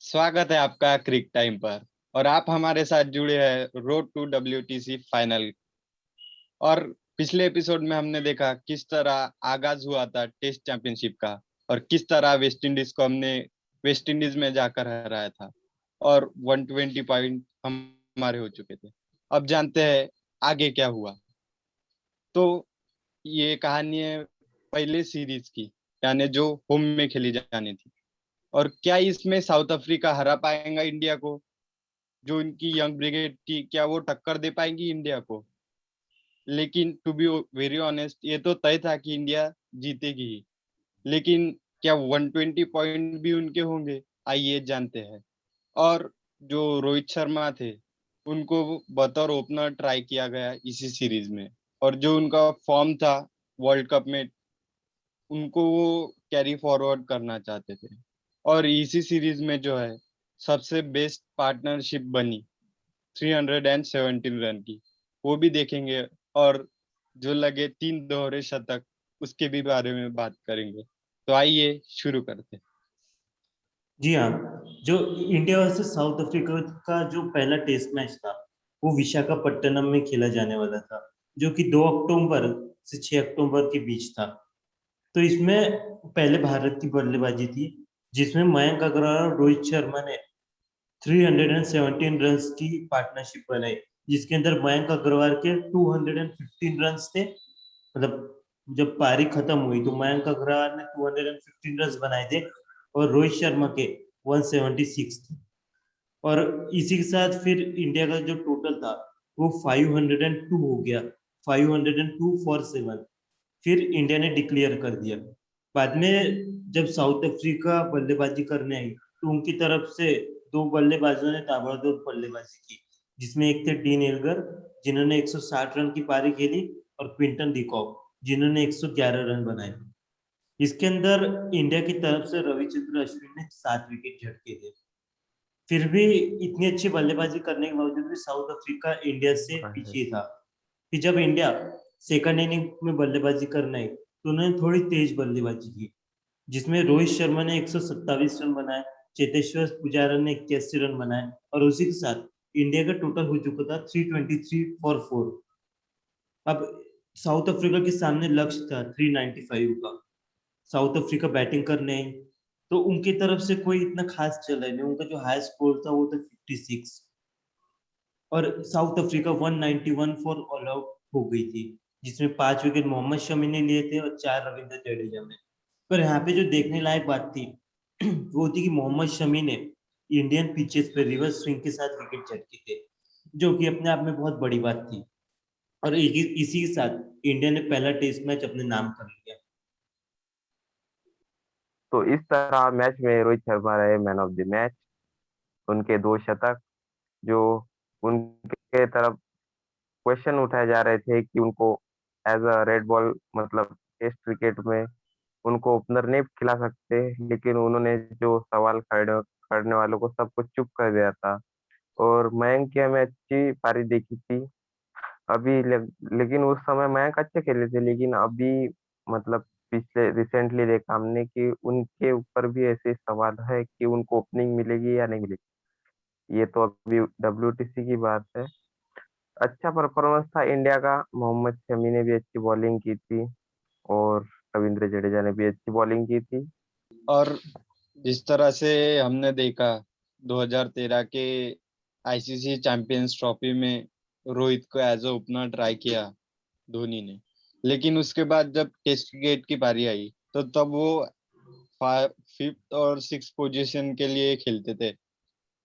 स्वागत है आपका क्रिक टाइम पर। और आप हमारे साथ जुड़े हैं रोड टू डब्ल्यूटीसी फाइनल। और पिछले एपिसोड में हमने देखा किस तरह आगाज हुआ था टेस्ट चैंपियनशिप का, और किस तरह वेस्ट इंडीज को हमने वेस्ट इंडीज में जाकर हराया था, और 120 पॉइंट हमारे हो चुके थे। अब जानते हैं आगे क्या हुआ। तो ये कहानी है पहले सीरीज की, यानी जो होम में खेली जानी थी। और क्या इसमें साउथ अफ्रीका हरा पाएगा इंडिया को? जो इनकी यंग ब्रिगेड थी, क्या वो टक्कर दे पाएंगी इंडिया को? लेकिन टू बी वेरी ऑनेस्ट, ये तो तय था कि इंडिया जीतेगी ही। लेकिन क्या 120 पॉइंट भी उनके होंगे? आइए जानते हैं। और जो रोहित शर्मा थे, उनको बतौर ओपनर ट्राई किया गया इसी सीरीज में। और जो उनका फॉर्म था वर्ल्ड कप में, उनको वो कैरी फॉरवर्ड करना चाहते थे। और इसी सीरीज में जो है सबसे बेस्ट पार्टनरशिप बनी 317 रन की, वो भी देखेंगे। और जो लगे 3 दोहरे शतक, उसके भी बारे में बात करेंगे। तो आइए शुरू करते हैं। जी हाँ। जो इंडिया वर्सेस साउथ अफ्रीका का जो पहला टेस्ट मैच था वो विशाखापट्टनम में खेला जाने वाला था, जो कि 2 अक्टूबर से 6 अक्टूबर के बीच था। तो इसमें पहले भारत की बल्लेबाजी थी, जिसमें मयंक अग्रवाल और रोहित शर्मा ने 317 रन्स की पार्टनरशिप बनाई, जिसके अंदर मयंक अग्रवाल के 215 रन्स थे। मतलब जब पारी खत्म हुई तो मयंक अग्रवाल ने 215 रन बनाए थे और रोहित शर्मा के 176 थे। और इसी के साथ फिर इंडिया का जो टोटल था वो 502 हो गया, 502 फॉर 7। फिर इंडिया ने डिक्लेयर कर दिया। बाद में जब साउथ अफ्रीका बल्लेबाजी करने आई तो उनकी तरफ से 2 बल्लेबाजों ने ताबड़तोड़ बल्लेबाजी की, जिसमें एक थे डीन एल्गर जिन्होंने 160 रन की पारी खेली, और क्विंटन डिकॉक जिन्होंने 111 रन बनाए। इसके अंदर इंडिया की तरफ से रविचंद्र अश्विन ने 7 विकेट झटके थे। फिर भी इतनी अच्छी बल्लेबाजी करने के बावजूद भी साउथ अफ्रीका इंडिया से पीछे था। कि जब इंडिया सेकंड इनिंग में बल्लेबाजी करने आई तो उन्होंने थोड़ी तेज बल्लेबाजी की, जिसमें रोहित शर्मा ने 127 रन बनाए, चेतेश्वर पुजारा ने 81 रन बनाए, और उसी के साथ इंडिया का टोटल हो चुका था 323 फॉर 4। अब साउथ अफ्रीका के सामने लक्ष्य था 395 का। साउथ अफ्रीका बैटिंग करने आई तो उनकी तरफ से कोई इतना खास चला नहीं, उनका जो हाई स्कोर था वो था 56। और south Africa 191 for all out हो गई थी, जिसमें 5 विकेट मोहम्मद शमी ने लिए थे और 4 रविंद्र जडेजा ने। पर यहाँ पे जो देखने लायक बात थी वो थी कि मोहम्मद शमी ने इंडियन पिचेस पे रिवर्स स्विंग के साथ विकेट झटके थे, जो कि अपने आप में बहुत बड़ी बात थी। और इसी के साथ इंडिया ने पहला टेस्ट मैच अपने नाम कर लिया। तो इस तरह मैच में रोहित शर्मा रहे मैन ऑफ द मैच। उनके 2 शतक, जो उनके तरफ क्वेश्चन उठाए जा रहे थे कि उनको एज अ रेड बॉल, मतलब टेस्ट क्रिकेट में उनको ओपनर नहीं खिला सकते, लेकिन उन्होंने जो सवाल खड़े करने वालों को सबको चुप कर दिया था। और मयंक की हमें अच्छी पारी देखी थी लेकिन उस समय मयंक अच्छे खेले थे, लेकिन अभी मतलब पिछले रिसेंटली देखा हमने कि उनके ऊपर भी ऐसे सवाल है कि उनको ओपनिंग मिलेगी या नहीं मिलेगी। ये तो अभी डब्ल्यूटीसी की बात है। अच्छा परफॉर्मेंस था इंडिया का। मोहम्मद शमी ने भी अच्छी बॉलिंग की थी, और रविंद्र जडेजा ने भी अच्छी बॉलिंग की थी। और जिस तरह से हमने देखा 2013 के आईसीसी चैंपियंस ट्रॉफी में रोहित को एज अ ओपनर ट्राई किया धोनी ने। लेकिन उसके बाद जब टेस्ट क्रिकेट की पारी आई, तो तब वो फिफ्थ और सिक्स पोजीशन के लिए खेलते थे।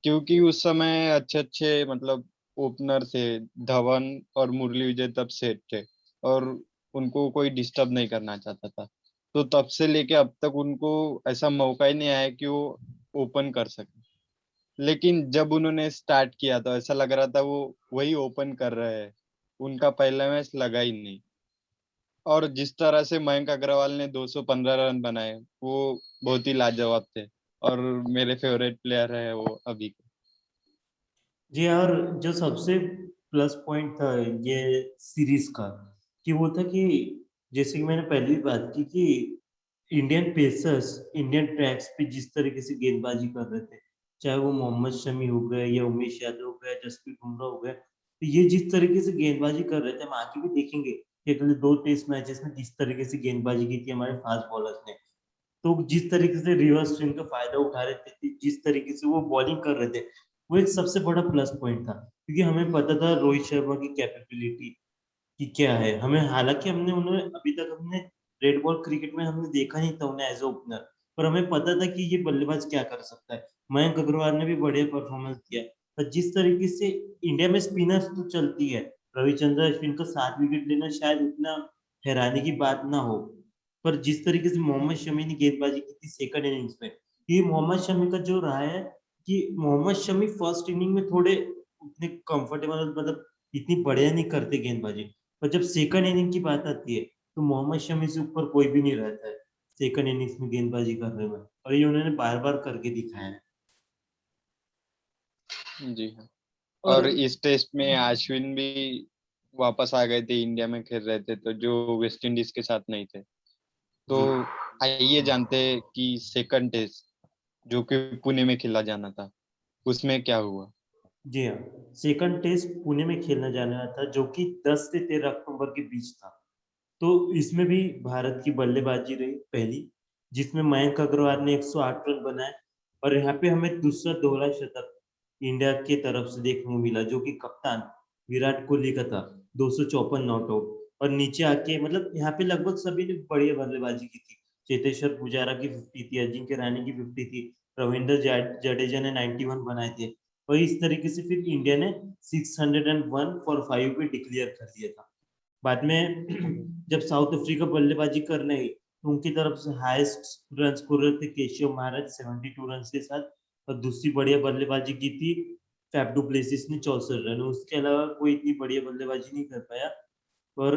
क्योंकि उस समय अच्छे अच्छे मतलब ओपनर थे, धवन और मुरली विजय तब सेट थे। और उनको कोई डिस्टर्ब नहीं करना चाहता था। तो तब से लेके अब तक उनको ऐसा मौका ही नहीं आया कि वो ओपन कर सके। लेकिन जब उन्होंने स्टार्ट किया तो ऐसा लग रहा था वो वही ओपन कर रहे हैं। उनका पहला मैच लगा ही नहीं। और जिस तरह से मयंक अग्रवाल ने 215 रन बनाए, वो बहुत ही लाजवाब थे। और मेरे फेवरेट प्लेयर है वो अभी के। जी हाँ, और जो सबसे प्लस पॉइंट था ये सीरीज का, कि वो था कि जैसे कि मैंने पहले भी बात की कि इंडियन पेसर्स इंडियन ट्रैक्स पे जिस तरीके से गेंदबाजी कर रहे थे, चाहे वो मोहम्मद शमी हो गए या उमेश यादव हो गए, जसप्रीत बुमराह हो गए, तो ये जिस तरीके से गेंदबाजी कर रहे थे, हम आगे भी देखेंगे कि अगले 2 टेस्ट मैचेस में जिस तरीके से गेंदबाजी की थी हमारे फास्ट बॉलर्स ने, तो जिस तरीके से रिवर्स स्विंग का फायदा उठा रहे थे, जिस तरीके से वो बॉलिंग कर रहे थे, वो एक सबसे बड़ा प्लस पॉइंट था, क्योंकि हमें पता था रोहित शर्मा की कैपेबिलिटी कि क्या है। हमें हालांकि हमने उन्हें अभी तक हमने रेड बॉल क्रिकेट में हमने देखा नहीं था उन्हें एज ए ओपनर, पर हमें पता था कि ये बल्लेबाज क्या कर सकता है। मयंक अग्रवाल ने भी बढ़िया परफॉर्मेंस दिया, पर जिस तरीके से इंडिया में स्पिनर्स तो चलती है, रविचंद्र अश्विन का 7 विकेट लेना शायद उतना हैरानी की बात ना हो, पर जिस तरीके से मोहम्मद शमी ने गेंदबाजी की थी सेकंड इनिंग्स में, ये मोहम्मद शमी का जो रहा है कि मोहम्मद शमी फर्स्ट इनिंग में थोड़े उतने कंफर्टेबल, मतलब इतनी बढ़िया नहीं करते गेंदबाजी, पर जब सेकंड इनिंग की बात आती है तो मोहम्मद शमी से ऊपर कोई भी नहीं रहता है सेकंड इनिंग्स में गेंदबाजी करने में, और ये उन्होंने बार बार करके दिखाया है। जी हाँ। और और इस टेस्ट में अश्विन भी वापस आ गए थे, इंडिया में खेल रहे थे, तो जो वेस्ट इंडीज के साथ नहीं थे। तो जी आइए जानते हैं कि सेकंड टेस्ट जो कि पुणे में खेला जाना था, उसमें क्या हुआ। जी हाँ, सेकंड टेस्ट पुणे में खेलने जाने वाला था, जो कि 10 से 13 अक्टूबर के बीच था। तो इसमें भी भारत की बल्लेबाजी रही पहली, जिसमें मयंक अग्रवाल ने 108 रन बनाए, और यहाँ पे हमें दूसरा दोहरा शतक इंडिया की तरफ से देखने को मिला, जो कि कप्तान विराट कोहली का था, 254 नॉट आउट। और नीचे आके मतलब यहाँ पे लगभग सभी ने बढ़िया बल्लेबाजी की थी। चेतेश्वर पुजारा की 50 थी, अजिंक्य रहाणे की 50 थी, रविंद्र जडेजा ने 91 बनाए थे, और इस तरीके से फिर इंडिया ने 601 फॉर 5 पे डिक्लेयर कर दिया था। बाद में जब साउथ अफ्रीका बल्लेबाजी करने गई तो उनकी तरफ से हाईएस्ट रन स्कोरर थे केशव महाराज 72 रन के साथ, और दूसरी बढ़िया बल्लेबाजी की थी फैफ डू प्लेसिस ने 64 रन, उसके अलावा कोई इतनी बढ़िया बल्लेबाजी नहीं कर पाया। और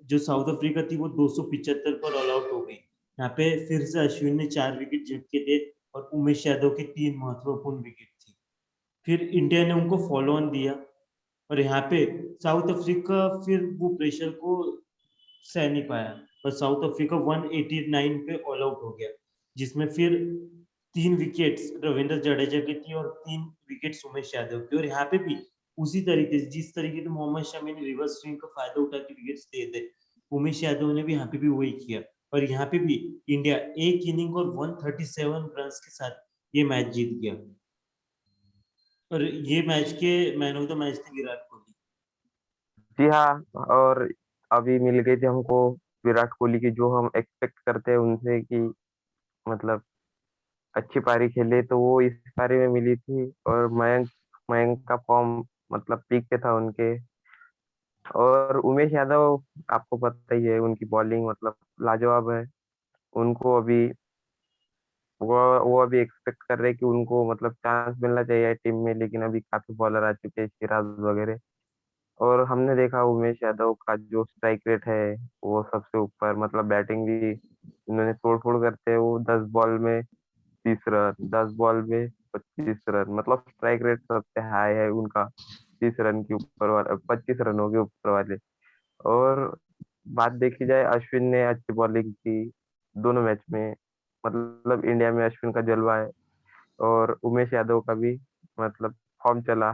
जो साउथ अफ्रीका थी वो 275 पर ऑल आउट हो गई। यहाँ पे फिर से अश्विन ने 4 विकेट झटके थे, और उमेश यादव के 3 महत्वपूर्ण विकेट थी। फिर इंडिया ने उनको फॉलो ऑन दिया, और यहाँ पे साउथ अफ्रीका फिर वो प्रेशर को सह नहीं पाया, और साउथ अफ्रीका 189 पे ऑल आउट हो गया, जिसमें फिर 3 विकेट्स रविंद्र जडेजा की थी और 3 विकेट्स उमेश यादव की। और यहाँ पे भी उसी तरीके से जिस तरीके से मोहम्मद शमी ने रिवर्स स्विंग का फायदा उठा के विकेट्स दिए थे, उमेश यादव ने भी यहाँ पे भी वही किया, और यहाँ पे भी इंडिया एक इनिंग और 137 रन के साथ ये मैच जीत गया। और ये मैच के मैन ऑफ द मैच थे विराट कोहली। जी हाँ। और अभी मिल गई थी हमको विराट कोहली की, जो हम एक्सपेक्ट करते हैं उनसे कि मतलब अच्छी पारी खेले, तो वो इस पारी में मिली थी। और मयंक मयंक का फॉर्म मतलब पीक पे था उनके। और उमेश यादव, आपको पता ही है उनकी बॉलिंग मतलब लाजवाब है। उनको अभी वो अभी एक्सपेक्ट कर रहे हैं कि उनको मतलब चांस मिलना चाहिए टीम में, लेकिन अभी काफी बॉलर आ चुके हैं, सिराज वगैरह। और हमने देखा उमेश यादव का जो स्ट्राइक रेट है वो सबसे ऊपर, मतलब बैटिंग भी इन्होंने तोड़ फोड़ करते हैं। वो 10 बॉल में 30 रन, 10 बॉल में 25 रन, मतलब स्ट्राइक रेट सबसे हाई है उनका। 30 रन के ऊपर वाला, 25 रनों के ऊपर वाले। और बात देखी जाए, अश्विन ने अच्छी बॉलिंग की दोनों मैच में। मतलब इंडिया में अश्विन का जलवा है। और उमेश यादव का भी मतलब फॉर्म चला।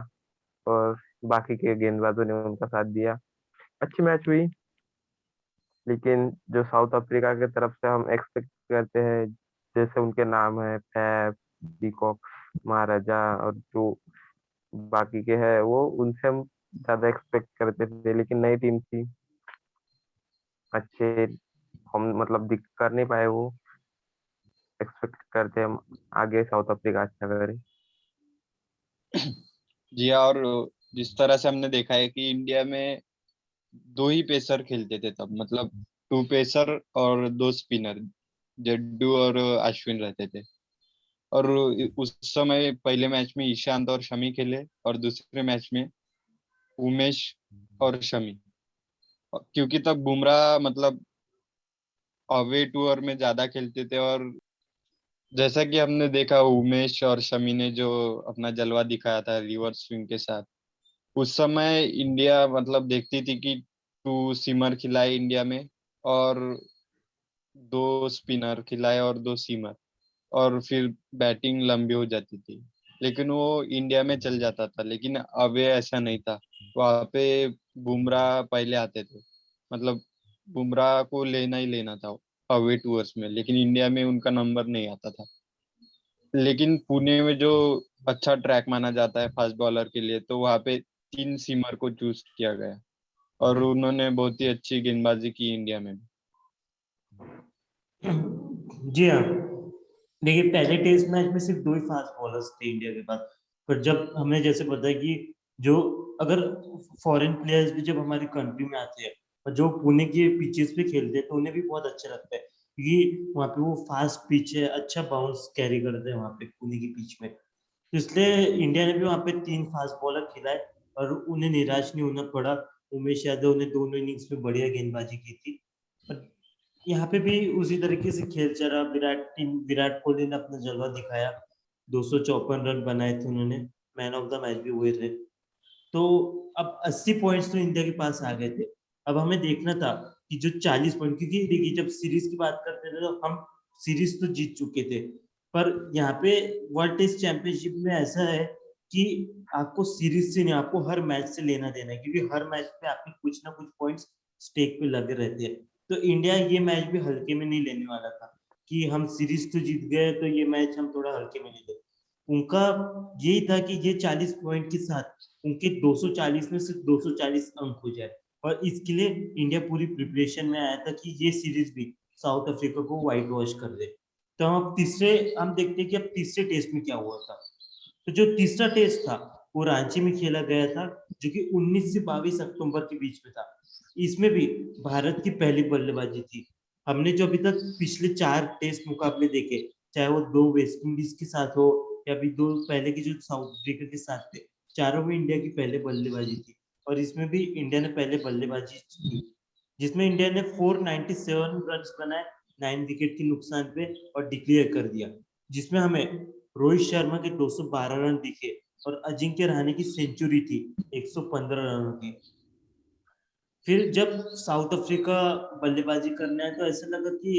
और बाकी के गेंदबाजों ने उनका साथ दिया। अच्छी मैच हुई। लेकिन जो साउथ अफ्रीका की तरफ से हम एक्सपेक्ट करते हैं, जैसे उनके नाम है फैफ, पीकॉक, महाराजा, और जो बाकी के हैं, वो उनसे हम ज्यादा एक्सपेक्ट करते थे। लेकिन नई टीम थी, अच्छे हम मतलब दिख कर नहीं पाए वो। एक्सपेक्ट करते हैं हम आगे साउथ अफ्रीका अच्छा करे। जी हाँ। और जिस तरह से हमने देखा है कि इंडिया में दो ही पेसर खेलते थे तब, मतलब टू पेसर और दो स्पिनर, जड्डू और अश्विन रहते थे। और उस समय पहले मैच में ईशांत और शमी खेले, और दूसरे मैच में उमेश और शमी। क्योंकि तब बुमराह मतलब अवे टूर में ज्यादा खेलते थे। और जैसा कि हमने देखा उमेश और शमी ने जो अपना जलवा दिखाया था रिवर्स स्विंग के साथ, उस समय इंडिया मतलब देखती थी कि टू सीमर खिलाए इंडिया में, और दो स्पिनर खिलाए और दो सीमर, और फिर बैटिंग लंबी हो जाती थी। लेकिन वो इंडिया में चल जाता था। लेकिन अब ये ऐसा नहीं था, वहाँ पे बुमराह पहले आते थे, मतलब बुमराह को लेना ही लेना था अवे टूर्स में, लेकिन इंडिया में उनका नंबर नहीं आता था। लेकिन पुणे में जो अच्छा ट्रैक माना जाता है फास्ट बॉलर के लिए, तो वहाँ पे 3 सीमर को चूज किया गया और उन्होंने बहुत ही अच्छी गेंदबाजी की इंडिया में। जी हाँ, देखिए पहले टेस्ट मैच में सिर्फ 2 ही फास्ट बॉलर्स थे इंडिया के पास, पर जब हमें जैसे पता है कि जो अगर फॉरेन प्लेयर्स भी जब हमारी कंट्री में आते हैं और जो पुणे के पिचेस पे खेलते हैं तो उन्हें भी बहुत अच्छा लगता है, क्योंकि वहाँ पे वो फास्ट पिच है, अच्छा बाउंस कैरी करते हैं वहाँ पे पुणे की पिच में। तो इसलिए इंडिया ने भी वहाँ पे 3 फास्ट बॉलर खिलाए और उन्हें निराश नहीं होना पड़ा। उमेश यादव ने दोनों इनिंग्स में बढ़िया गेंदबाजी की थी। पर यहाँ पे भी उसी तरीके से खेल चला। विराट कोहली ने अपना जलवा दिखाया, 254 रन बनाए थे उन्होंने, मैन ऑफ द मैच भी हुए थे। तो अब 80 पॉइंट्स तो इंडिया के पास आ गए थे। अब हमें देखना था कि जो 40 पॉइंट, क्योंकि देखिए जब सीरीज की बात करते थे तो हम सीरीज तो जीत चुके थे, पर यहाँ पे वर्ल्ड टेस्ट चैंपियनशिप में ऐसा है कि आपको सीरीज से नहीं, आपको हर मैच से लेना देना है, क्योंकि हर मैच पे आपके कुछ ना कुछ पॉइंट्स स्टेक पे लगे रहते हैं। तो इंडिया ये मैच भी हल्के में नहीं लेने वाला था कि हम सीरीज तो जीत गए तो ये मैच हम थोड़ा हल्के में ले लें। उनका यही था कि ये 40 पॉइंट के साथ उनके 240 में सिर्फ 240 अंक हो जाए, और इसके लिए इंडिया पूरी प्रिपरेशन में आया था कि ये सीरीज भी साउथ अफ्रीका को व्हाइट वॉश कर दे। तो हम देखते हैं कि अब तीसरे टेस्ट में क्या हुआ था। तो जो तीसरा टेस्ट था वो रांची में खेला गया था, जो कि 19 से 22 अक्टूबर के बीच में था। इसमें भी भारत की पहली बल्लेबाजी थी। हमने जो अभी तक पिछले 4 टेस्ट मुकाबले देखे, चाहे वो 2 वेस्ट इंडीज के साथ हो या भी 2 पहले के जो साउथ अफ्रीका के साथ थे, चारों में इंडिया की पहले बल्लेबाजी थी। और इसमें भी इंडिया ने पहले बल्लेबाजी की, जिसमें इंडिया ने 497 रन बनाए 9 विकेट के नुकसान पे और डिक्लेयर कर दिया, जिसमें हमें रोहित शर्मा के 212 रन दिखे और अजिंक्य रहाणे की सेंचुरी थी 115 रनों की। फिर जब साउथ अफ्रीका बल्लेबाजी करने आए तो ऐसा लगा कि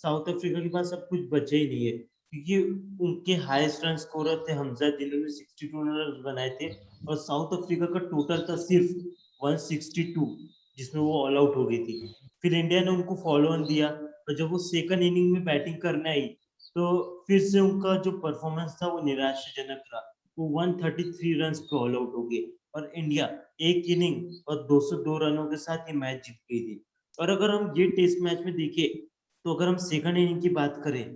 साउथ अफ्रीका के पास अब कुछ बचे ही नहीं है, क्योंकि उनके हाईएस्ट रन स्कोरर थे हमजा, जिन्होंने 62 रन बनाए थे, और साउथ अफ्रीका का टोटल था सिर्फ 162, जिसमें वो ऑल आउट हो गई थी। फिर इंडिया ने उनको फॉलो ऑन दिया, और जब वो सेकंड इनिंग में बैटिंग करने आई तो फिर से उनका जो परफॉर्मेंस था वो निराशाजनक रहा। वो 133 रन पे ऑल आउट हो गए और इंडिया एक इनिंग और 202 रनों के साथ ये मैच जीत गई थी। और अगर हम ये टेस्ट मैच में देखें, तो अगर हम सेकंड इनिंग की बात करें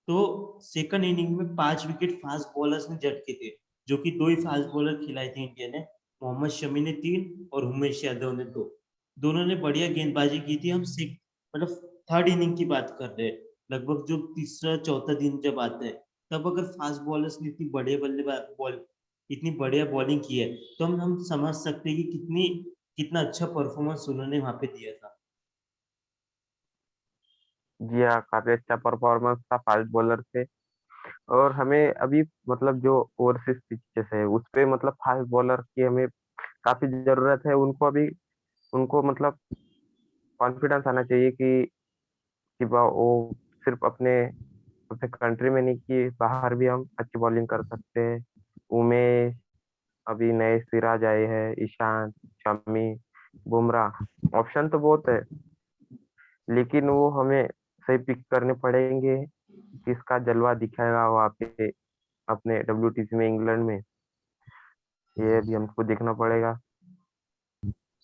तो सेकंड इनिंग में 5 विकेट फास्ट बॉलर्स ने झटके थे, जो कि 2 ही फास्ट बॉलर खिलाए थे इंडिया ने। मोहम्मद शमी ने 3 और उमेश यादव ने 2। दोनों ने बढ़िया गेंदबाजी की थी। मतलब थर्ड इनिंग की बात कर रहे हैं, लगभग जो तीसरा चौथा दिन जब आता है, तब अगर फास्ट बॉलर्स ने इतनी बढ़िया बॉल इतनी बढ़िया बॉलिंग की है, तो हम समझ सकते हैं कि कितना अच्छा परफॉर्मेंस उन्होंने वहां पे दिया था। जी हाँ, काफी अच्छा परफॉर्मेंस था फास्ट बॉलर से। और हमें अभी मतलब जो ओवरसीज पिचेस है उस पे मतलब फास्ट बॉलर की हमें काफी जरूरत है। उनको अभी उनको मतलब कॉन्फिडेंस आना चाहिए कि वो सिर्फ अपने अपने कंट्री में नहीं, कि बाहर भी हम अच्छी बॉलिंग कर सकते हैं। उमेश, अभी नए सिराज आए हैं, ईशांत, शमी, बुमराह, ऑप्शन तो बहुत है, लेकिन वो हमें सही पिक करने पड़ेंगे। किसका जलवा दिखाएगा वहाँ पे अपने WTC में, इंग्लैंड में, ये भी हमको देखना पड़ेगा।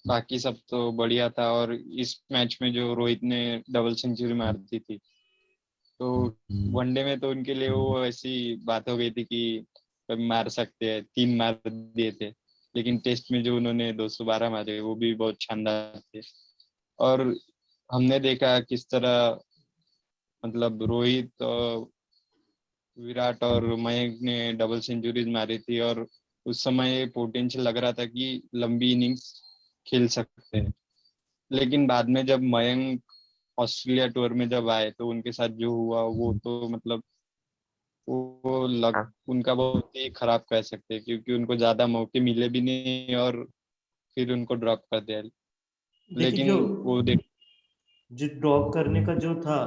बाकी सब तो बढ़िया था। और इस मैच में जो रोहित ने डबल सेंचुरी मार दी थी, तो वनडे में तो उनके लिए वो ऐसी बात हो गई थी कि कभी मार सकते हैं, 3 मार दिए थे। लेकिन टेस्ट में जो उन्होंने 212 मारे वो भी बहुत शानदार थे। और हमने देखा किस तरह, मतलब रोहित विराट और मयंक ने डबल सेंचुरीज मारी थी, और उस समय पोटेंशियल लग रहा था कि लंबी इनिंग्स खेल सकते हैं। लेकिन बाद में जब मयंक ऑस्ट्रेलिया टूर में जब आए तो उनके साथ जो हुआ वो तो मतलब वो लग हाँ, उनका बहुत ही खराब कह सकते हैं, क्योंकि उनको ज्यादा मौके मिले भी नहीं और फिर उनको ड्रॉप कर दिया। देखिए जो लेकिन वो देख जो ड्रॉप करने का जो था,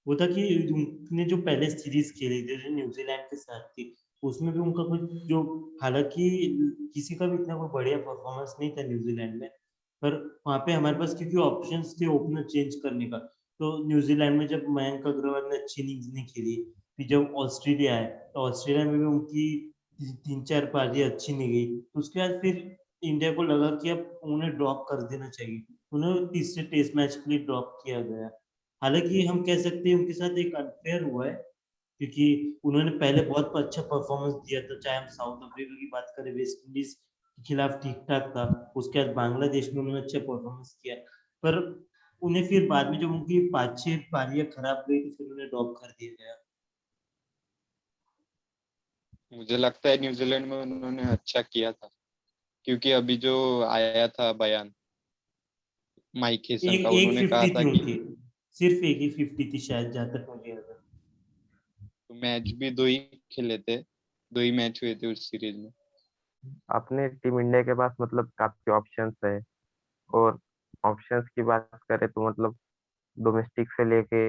वो था कि उनने जो पहले सीरीज खेली थी जो न्यूजीलैंड के साथ थी, उसमें भी उनका कुछ जो, हालांकि किसी का भी इतना कोई बढ़िया परफॉर्मेंस नहीं था न्यूजीलैंड में, पर वहां पे हमारे पास क्योंकि ऑप्शंस थे ओपनर चेंज करने का, तो न्यूजीलैंड में जब मयंक अग्रवाल ने अच्छी इनिंग्स नहीं खेली, फिर जब ऑस्ट्रेलिया आए तो ऑस्ट्रेलिया में भी उनकी 3-4 पारी अच्छी नहीं गई, तो उसके बाद फिर इंडिया को लगा कि अब उन्हें ड्रॉप कर देना चाहिए, उन्हें तीसरे टेस्ट मैच के लिए ड्रॉप किया गया। हालांकि हम कह सकते हैं उनके साथ एक अनफेयर हुआ है, क्योंकि उन्होंने पहले बहुत अच्छा परफॉर्मेंस दिया था, चाहे हम साउथ अफ्रीका की बात करें, वेस्ट इंडीज के खिलाफ ठीक ठाक था, उसके बाद बांग्लादेश में उन्होंने अच्छा परफॉर्मेंस किया, पर उन्हें फिर बाद में जब उनकी 5-6 पारियां खराब गई तो फिर उन्हें ड्रॉप कर दिया गया। मुझे लगता है न्यूजीलैंड में उन्होंने अच्छा किया था, क्योंकि अभी जो आया था बयान माइक हेसन एक का, एक उन्होंने कहा 50 था थी कि उनकी, सिर्फ एक ही 50 थी शायद, जहां तक मुझे याद है। मैच भी 2 ही खेले थे, 2 ही मैच हुए थे उस सीरीज में। अपने टीम इंडिया के पास मतलब काफी ऑप्शंस है। और ऑप्शंस की बात करें तो मतलब डोमेस्टिक से लेके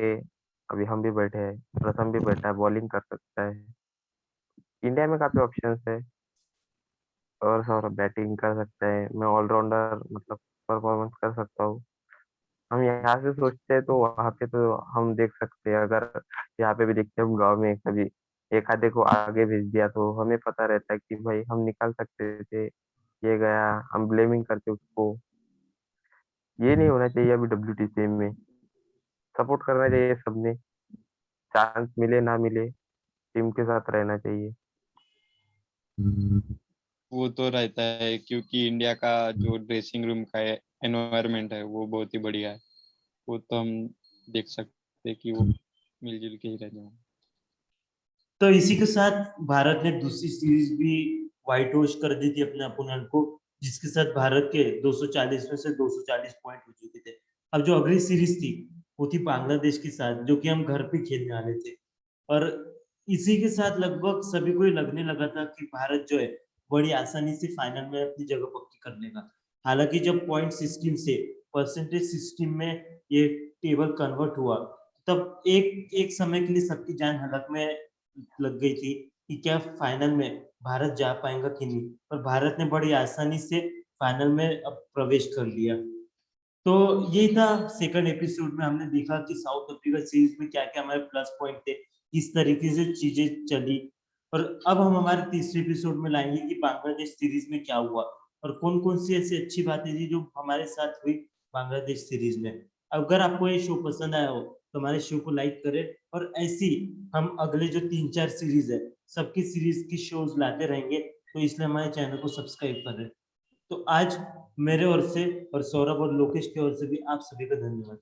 अभी हम भी बैठे हैं, प्रथम भी बैठा है, बॉलिंग कर सकता है। इंडिया में काफी ऑप्शंस है। और सौरभ बैटिंग कर सकता है, मैं ऑलराउंडर मतलब परफॉर्मेंस कर सकता हूँ। हम यहाँ से सोचते हैं तो वहाँ पे तो हम देख सकते हैं। अगर यहाँ पे भी देखते हैं हम गाँव में कभी एक आधे को आगे भेज दिया तो हमें पता रहता है कि भाई हम निकाल सकते थे, ये गया, हम ब्लेमिंग करते उसको। ये नहीं होना चाहिए। अभी WTC में सपोर्ट करना चाहिए सबने, चांस मिले ना मिले टीम के साथ रहना चाहिए। वो तो रहता है, क्योंकि इंडिया का जो ड्रेसिंग रूम का एनवायरनमेंट है वो बहुत ही बढ़िया है। वो तो हम देख सकते हैं कि वो मिलजुल के ही रहते हैं। तो इसी के साथ भारत ने दूसरी सीरीज भी व्हाइट वॉश कर दी थी अपने अपोनेंट को, जिसके साथ भारत के 240 में से 240 पॉइंट हो चुके थे। अब जो अगली सीरीज थी वो थी बांग्लादेश के साथ, जो कि हम घर पे खेलने वाले थे, और इसी के साथ लगभग सभी को ये लगने लगा था कि भारत जो है बड़ी आसानी से फाइनल में अपनी जगह पक्की कर लेगा। हालांकि जब पॉइंट सिस्टम से परसेंटेज सिस्टम में ये टेबल कन्वर्ट हुआ, तब एक एक समय के लिए सबकी जान हलक में लग गई थी कि क्या फाइनल में भारत जा पाएगा कि नहीं, पर भारत ने बड़ी आसानी से फाइनल में अब प्रवेश कर लिया। तो ये था सेकंड एपिसोड में, हमने देखा कि साउथ अफ्रीका सीरीज में क्या क्या हमारे प्लस पॉइंट थे, किस तरीके से चीजें चली, और अब हम हमारे तीसरे एपिसोड में लाएंगे कि बांग्लादेश सीरीज में क्या हुआ और कौन कौन सी ऐसी अच्छी बातें थी जो हमारे साथ हुई बांग्लादेश सीरीज में। अगर आपको ये शो पसंद आया हो तो हमारे शो को लाइक करें, और ऐसी हम अगले जो 3-4 सीरीज है सबकी सीरीज की शोज लाते रहेंगे, तो इसलिए हमारे चैनल को सब्सक्राइब करें। तो आज मेरे ओर से और सौरभ और लोकेश की ओर से भी आप सभी का धन्यवाद।